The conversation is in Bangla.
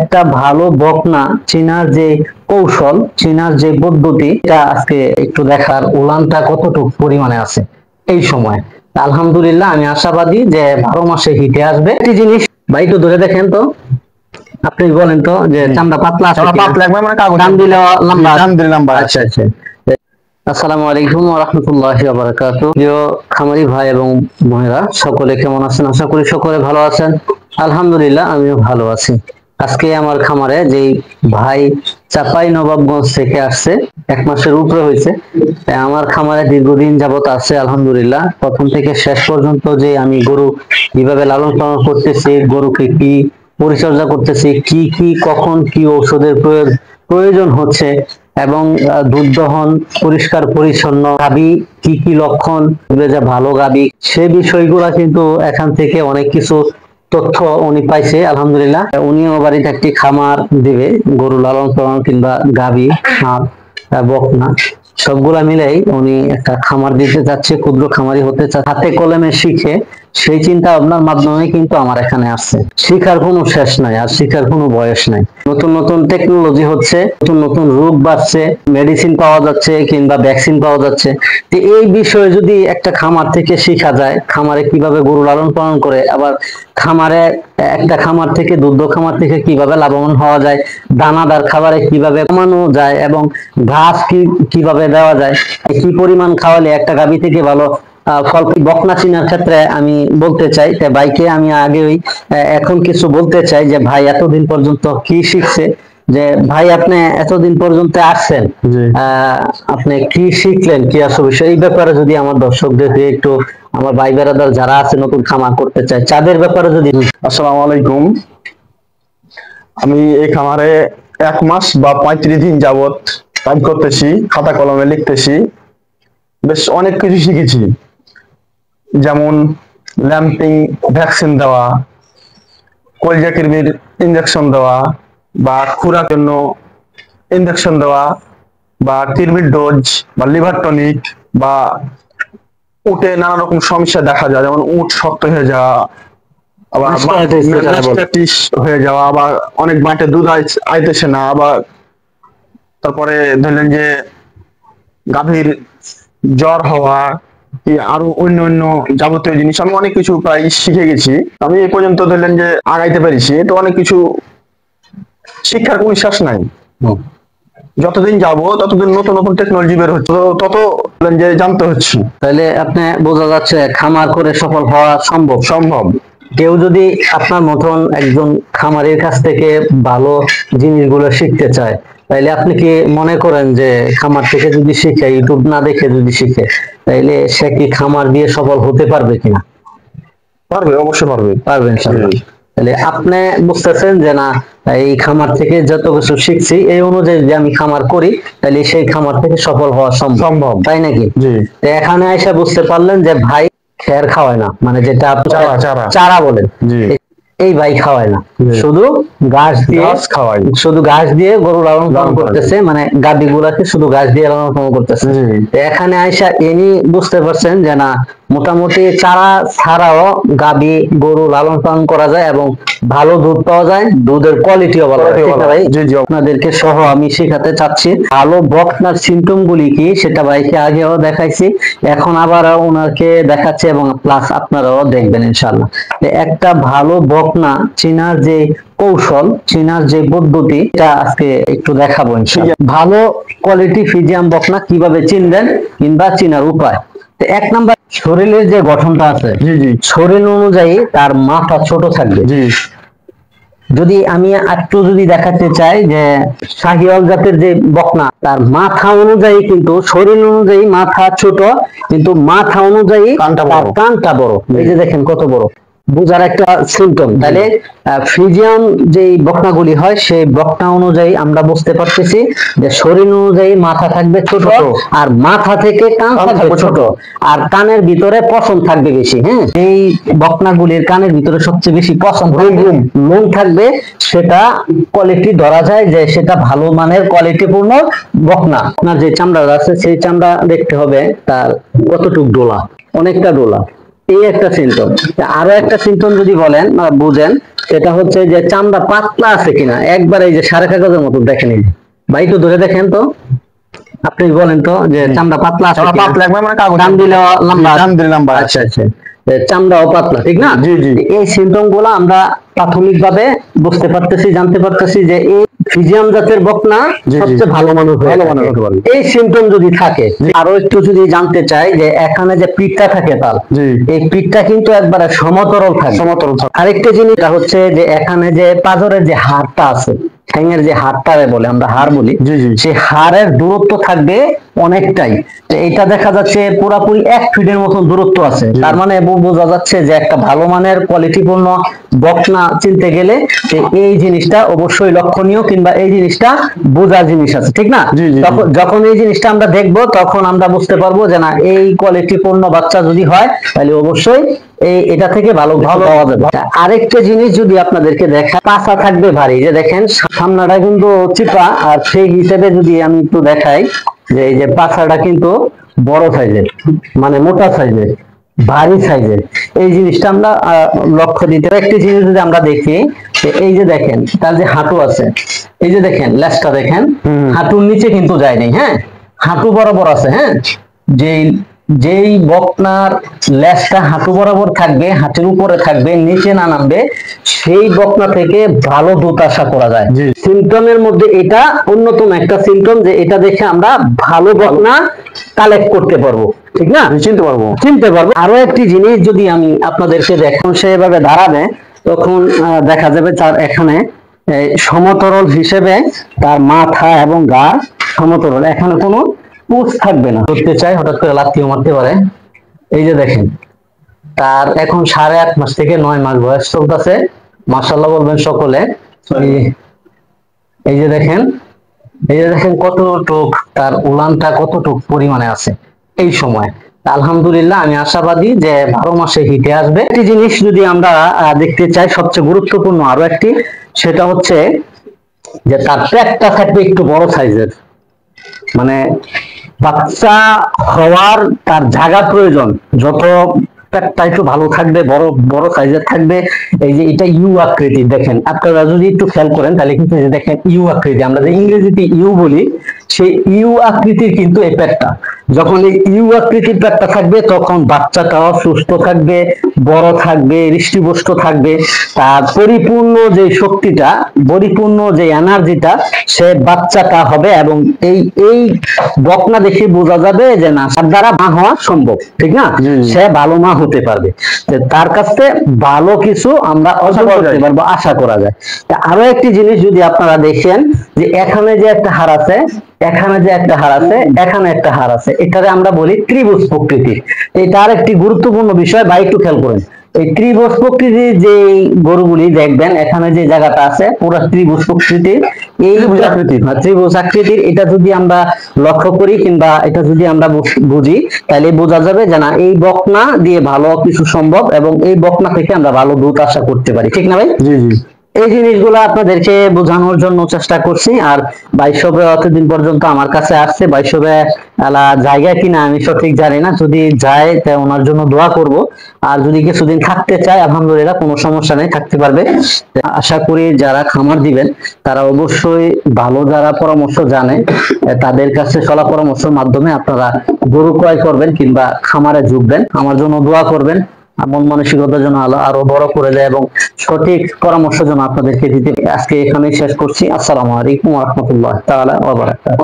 একটা ভালো বকনা চেনার যে কৌশল, চেনার যে পদ্ধতি, এটা আজকে একটু দেখার উলানটা কতটুকু পরিমাণে আছে এই সময়। আলহামদুলিল্লাহ আমি আশাবাদী যে 12 মাসে হিটে আসবে। একটি জিনিস ভাই একটু ধরে দেখেন তো, আপনি বলেন তো যে চামড়া পাতলা আছে কিনা? পাতলা একবার মানে কাগজ টান দিলে লম্বা, টান দিলে লম্বা। আচ্ছা আচ্ছা। আসসালামু আলাইকুম ওয়া রাহমাতুল্লাহি ওয়া বারাকাতুহু। প্রিয় খামারি ভাই এবং বোনেরা, সকলে কেমন আছেন? আশা করি সকলে ভালো আছেন। আলহামদুলিল্লাহ আমিও ভালো আছি। আজকে আমার খামারে যেই ভাই চাপাই নবাবগঞ্জ থেকে আসছে, 1 মাসের উপরে হয়েছে, আমার খামারে দীর্ঘদিন যাবত আছে আলহামদুলিল্লাহ। প্রথম থেকে শেষ পর্যন্ত যে আমি গরু কিভাবে লালন পালন করতেছি, গরুকে কি পরিচর্যা করতেছি, কি কি কখন কি ঔষধের প্রয়োজন হচ্ছে, এবং দুধ দহন, পরিষ্কার পরিচ্ছন্ন গাবি, কি কি লক্ষণ যে ভালো গাবি, সে বিষয়গুলা কিন্তু এখান থেকে অনেক কিছু তথ্য উনি পাইছে আলহামদুলিল্লাহ। উনিও বাড়িতে একটি খামার দিবে, গরু লালন পালন কিংবা গাবি, হাঁস, বকনা সবগুলা মিলেই উনি একটা খামার দিতে যাচ্ছে, ক্ষুদ্র খামারি হতে চাচ্ছে। হাতে কলমে শিখে সেই চিন্তা ভাবনার মাধ্যমে কিন্তু আমার এখানে আসছে। শিখার কোনো শেষ নাই, আর শিখার কোনো বয়স নাই। নতুন নতুন টেকনোলজি হচ্ছে, নতুন নতুন রোগ বাড়ছে, মেডিসিন পাওয়া যাচ্ছে কিংবা ভ্যাকসিন পাওয়া যাচ্ছে। তো এই বিষয়ে যদি একটা খামার থেকে শেখা যায়, খামারে কিভাবে গরু লালন পালন করে, আবার খামারে একটা খামার থেকে দুগ্ধ খামার থেকে কিভাবে লাভবান হওয়া যায়, দানাদার খাবারে কিভাবে কমানো যায়, এবং ঘাস কিভাবে দেওয়া যায়, কি পরিমাণ খাওয়ালে একটা গাভী থেকে ভালো ফল। বকনা চিনার ক্ষেত্রে আমি বলতে চাই যে ভাইকে আমি আগেই এখন কিছু বলতে চাই যে ভাই এতদিন পর্যন্ত কি শিখছে, যে ভাই আপনি এতদিন পর্যন্ত আসছেন, আপনি কি শিখলেন, কি আসলে বিষয়, এই ব্যাপারে যদি আমার দর্শকদের একটু, আমার ভাই বেরাদার যারা আছে নতুন খামার করতে চায় তাদের ব্যাপারে যদি। আসসালামু আলাইকুম। আমি এই খামারে 1 মাস বা 35 দিন যাবত কাজ করতেছি, খাতা কলমে লিখতেছি। বেশ অনেক কিছু শিখেছি, যেমন ল্যাম্পিং ভ্যাকসিন দেওয়া, কলিজা কৃমির ইনজেকশন দেওয়া, বা খুরার জন্য ইনজেকশন দেওয়া, বা কৃমির ডোজ, বা লিভার টনিক, বা উটে নানা রকম সমস্যা দেখা যায়, যেমন উট শক্ত হয়ে যাওয়া, আবার ম্যাস্টাইটিস হয়ে যাওয়া, আবার অনেক মাঠে দুধ আইতেছে না, আবার তারপরে ধরলেন যে গাভীর জ্বর হওয়া, কি আরো অন্য অন্য যাবতীয় জিনিস আমি অনেক কিছু প্রায় শিখে গেছি। আমি এই পর্যন্ত ধরলেন যে আগাইতে পেরেছি, তো অনেক কিছু শিক্ষার কোনো শেষ নাই। যতদিন যাবো ততদিন নতুন নতুন টেকনোলজি বের হচ্ছে, তত যে জানতে হচ্ছে। তাহলে আপনি বোঝা যাচ্ছে খামার করে সফল হওয়া সম্ভব। সম্ভব। কেউ যদি আপনার মতন একজন খামারের কাছ থেকে ভালো জিনিসগুলো শিখতে চায়, তাইলে আপনি কি মনে করেন যে খামার থেকে যদি শিখে, ইউটিউব না দেখে যদি শিখে, তাইলে সে কি খামার দিয়ে সফল হতে পারবে কিনা? পারবে, অবশ্যই পারবে। পারবে ইনশাআল্লাহ। তাহলে আপনি বুঝতেছেন যে না, এই খামার থেকে যত কিছু শিখছি এই অনুযায়ী যদি আমি খামার করি, তাহলে সেই খামার থেকে সফল হওয়া সম্ভব, তাই নাকি? জি। এখানে এসে বুঝতে পারলেন যে ভাই খের খাওয়ায় না, মানে যেটা চারা বলেন, এই ভাই খাওয়ায় না, শুধু ঘাস দিয়ে খাওয়ায়, শুধু ঘাস দিয়ে গরু লালন পালন করতেছে, মানে গাভী গুলাকে শুধু ঘাস দিয়ে লালন পালন করতেছে। এখানে আইসা এনি বুঝতে পারছেন যে না, মোটামুটি চারা ছাড়াও গাভী গরু লালন পালন করা যায় এবং ভালো দুধ পাওয়া যায়, দুধের কোয়ালিটিও ভালো। আপনাদেরকে সহ আমি শেখাতে চাচ্ছি ভালো বকনার সিমটম গুলি কি, সেটা ভাইকে আগেও দেখাইছি, এখন আবার ওনাকে দেখাচ্ছি, এবং প্লাস আপনারাও দেখবেন ইনশাআল্লাহ। একটা ভালো বকনা চেনার যে কৌশল, চেনার যে পদ্ধতি, এটা আজকে একটু দেখাবো ইনশাআল্লাহ। ভালো কোয়ালিটি ফ্রিজিয়ান বকনা কিভাবে চিনবেন কিংবা চেনার উপায়। 1 নাম্বার, শরীরের যে গঠনটা আছে, শরীর অনুযায়ী তার মাথা ছোট থাকবে। যদি আমি একটু যদি দেখাতে চাই যে শাহিওয়াল জাতের যে বকনা, তার মাথা অনুযায়ী কিন্তু শরীর অনুযায়ী মাথা ছোট, কিন্তু মাথা অনুযায়ী কানটা বড়। এই যে দেখেন কত বড়, বুঝার একটা সিমটম। তাহলে ফ্রিজিয়ান যে বকনাগুলি হয়, সেই বকনা অনুযায়ী আমরা বুঝতে পারতেছি যে শরীর অনুযায়ী মাথা থাকবে ছোট, আর মাথা থেকে কান থাকবে ছোট, আর কানের ভিতরে পশম থাকবে বেশি। হ্যাঁ, এই বকনাগুলির কানের ভিতরে সবচেয়ে বেশি পশম, লোম থাকবে, সেটা কোয়ালিটি ধরা যায় যে সেটা ভালো মানের কোয়ালিটিপূর্ণ বকনা। আপনার যে চামড়া আছে সেই চামড়া দেখতে হবে তার কতটুক ডোলা, অনেকটা ডোলা। এই একটা সিমটম। আরো একটা সিমটম যদি বলেন বা বুঝেন, সেটা হচ্ছে যে চামড়া পাতলা আছে কিনা, একবার এই যে সারে কাগজের মতো দেখেন, এই যে। ভাই একটু ধরে দেখেন তো, আপনি বলেন তো যে চামড়া পাতলা আছে কিনা? পাতলা একবার মানে কাগজ টান দিলে লম্বা, টান দিলে লম্বা। আচ্ছা আচ্ছা, চামড়াও পাতলা, ঠিক না? জি জি এই সিমটম গুলো আমরা প্রাথমিকভাবে বুঝতে পারতেছি, জানতে পারতেছি যে এই ফিজিয়াম জাতের বকনা জি, জি। সবচেয়ে ভালো মানুষ হয়ে ভালো থাকে। মানুষ হতে পারে। এই সিমটম যদি থাকে, আরো একটু যদি জানতে চাই যে এখানে যে পিঠটা থাকে তার, জি এই পিঠটা কিন্তু একবারে সমতরল থাকে। সমতল থাকে। আরেকটা জিনিসটা হচ্ছে যে এখানে যে পাঁজরের যে হাড়টা আছে, ঠ্যাঙের যে হাড়টা বলে, আমরা হাড় বলি, জি জি সেই হাড়ের দূরত্ব থাকবে অনেকটাই। তো এটা দেখা যাচ্ছে পুরাপুরি 1 ফিটের মতন দূরত্ব আছে। জি। তার মানে বোঝা যাচ্ছে যে একটা ভালো মানের কোয়ালিটিপূর্ণ বকনা চিনতে গেলে যে এই জিনিসটা অবশ্যই লক্ষণীয়, কিংবা এই জিনিসটা বোঝার জিনিস আছে, ঠিক না? জি, জি, জি। তখন যখন এই জিনিসটা আমরা দেখবো, তখন আমরা বুঝতে পারবো যে না, এই কোয়ালিটিপূর্ণ বাচ্চা যদি হয় তাহলে অবশ্যই এটা থেকে ভালো কিছু পাওয়া যাবে। আরেকটা জিনিস যদি আপনাদেরকে দেখা, পাছা থাকবে ভারী, যে দেখেন সামনাটা কিন্তু চিপা, আর সেই হিসেবে যদি আমি একটু দেখাই যে এই যে পাছাটা কিন্তু বড় সাইজের, মানে মোটা সাইজের, ভারী সাইজের। এই জিনিসটা আমরা লক্ষ্য দিতে হবে। একটি জিনিস যদি আমরা দেখি, যে এই যে দেখেন তার যে হাঁটু আছে, এই যে দেখেন লেজটা দেখেন, হাঁটুর নিচে কিন্তু যায়নি, হ্যাঁ, হাঁটু বরাবর আছে, হ্যাঁ। যেই যেই বকনার লেজটা হাঁটু বরাবর থাকবে, হাঁটুর উপরে থাকবে, নিচে না নামবে, সেই বকনা থেকে ভালো দুধ আশা করা যায়। জি। সিমটমের মধ্যে এটা অন্যতম একটা সিমটম, যে এটা দেখে আমরা ভালো বকনা কালেক্ট করতে পারবো, ঠিক না? চিনতে পারবো। চিনতে পারবো। আরো একটি জিনিস যদি আমি আপনাদেরকে দেখান, সেভাবে দাঁড়াবে, তখন দেখা যাবে তার এখানে সমতরল হিসেবে তার মাথা এবং গা সমতরল, এখানে কোনো পুঁজ থাকবে না। ধরতে চাই, হঠাৎ করে লাথিও মারতে পারে। এই যে দেখেন, তার এখন 8.5 মাস থেকে 9 মাস বয়স চলতেছে। মাশাআল্লাহ বলবেন সকলে। এই যে দেখেন, এই যে দেখেন কতটুক তার উলানটা কতটুক পরিমাণে আছে এই সময়। আলহামদুলিল্লাহ, আমি আশাবাদী যে 12 মাসে হিটে আসবে। একটি জিনিস যদি আমরা দেখতে চাই, সবচেয়ে গুরুত্বপূর্ণ আরো একটি, সেটা হচ্ছে যে তার পেটটা থাকবে একটু বড় সাইজের, মানে বাচ্চা হওয়ার তার জায়গা প্রয়োজন, যত পেটটা একটু ভালো থাকবে, বড় বড় সাইজের থাকবে। এই যে এটা ইউ আকৃতি, দেখেন আপনারা যদি একটু খেয়াল করেন তাহলে কিন্তু এই যে দেখেন ইউ আকৃতি, আমরা যে ইংরেজিতে ইউ বলি, সেই ইউ আকৃতির কিন্তু এই পেটটা। যখন এই ইউ আকৃতির পেটটা থাকবে, তখন বাচ্চাটাও সুস্থ থাকবে, বড় থাকবে, হৃষ্টপুষ্ট থাকবে। তার পরিপূর্ণ যে শক্তিটা, পরিপূর্ণ যে এনার্জিটা, সে বাচ্চাটা হবে। এবং এই এই বকনা দেখে বোঝা যাবে যে না, তার দ্বারা মা হওয়া সম্ভব, ঠিক না? সে ভালো মা হতে পারবে। তার কাছে ভালো কিছু আমরা অর্জন করতে পারবো, আশা করা যায়। আরো একটি জিনিস যদি আপনারা দেখেন, যে এখানে যে একটা হাড় আছে, এখানে যে একটা হাড় আছে, এখানে একটা হাড় আছে, এটারে আমরা বলি ত্রিভুজ প্রকৃতির। এটার একটি গুরুত্বপূর্ণ বিষয়, বা একটু খেয়াল করেন। এই ত্রিভুজ প্রকৃতির যে গরুগুলি দেখবেন, এখানে যে জায়গাটা আছে পুরো ত্রিভুজ প্রকৃতির, এই ত্রিভুজ আকৃতির, এটা যদি আমরা লক্ষ্য করি কিংবা এটা যদি আমরা বুঝি, তাহলে বোঝা যাবে যে না, এই বকনা দিয়ে ভালো কিছু সম্ভব, এবং এই বকনা থেকে আমরা ভালো দুধ আশা করতে পারি, ঠিক না ভাই? জি জি এই জিনিসগুলো আপনাদেরকে বোঝানোর জন্য চেষ্টা করছি। আর বাইশবে অতদিন পর্যন্ত আমার কাছে আসছে, বাইশবে জায়গা কিনা আমি সঠিক জানি না, যদি যায় তা ওনার জন্য দোয়া করব। আর যদি কিছুদিন থাকতে চায়, আলহামদুলিল্লাহ কোনো সমস্যা নেই, থাকতে পারবে। আশা করি যারা খামার দিবেন তারা অবশ্যই ভালো যারা পরামর্শ জানে, তাদের কাছে সলা পরামর্শের মাধ্যমে আপনারা গরু ক্রয় করবেন কিংবা খামারে যুগবেন। আমার জন্য দোয়া করবেন, মন মানসিকতা যেন আরো বড় করে দেয়, এবং সঠিক পরামর্শ যেন আপনাদেরকে দিতে। আজকে এখানেই শেষ করছি। আসসালামু আলাইকুম ওয়া রাহমাতুল্লাহি তাআলা ওয়া বারাকাতুহু।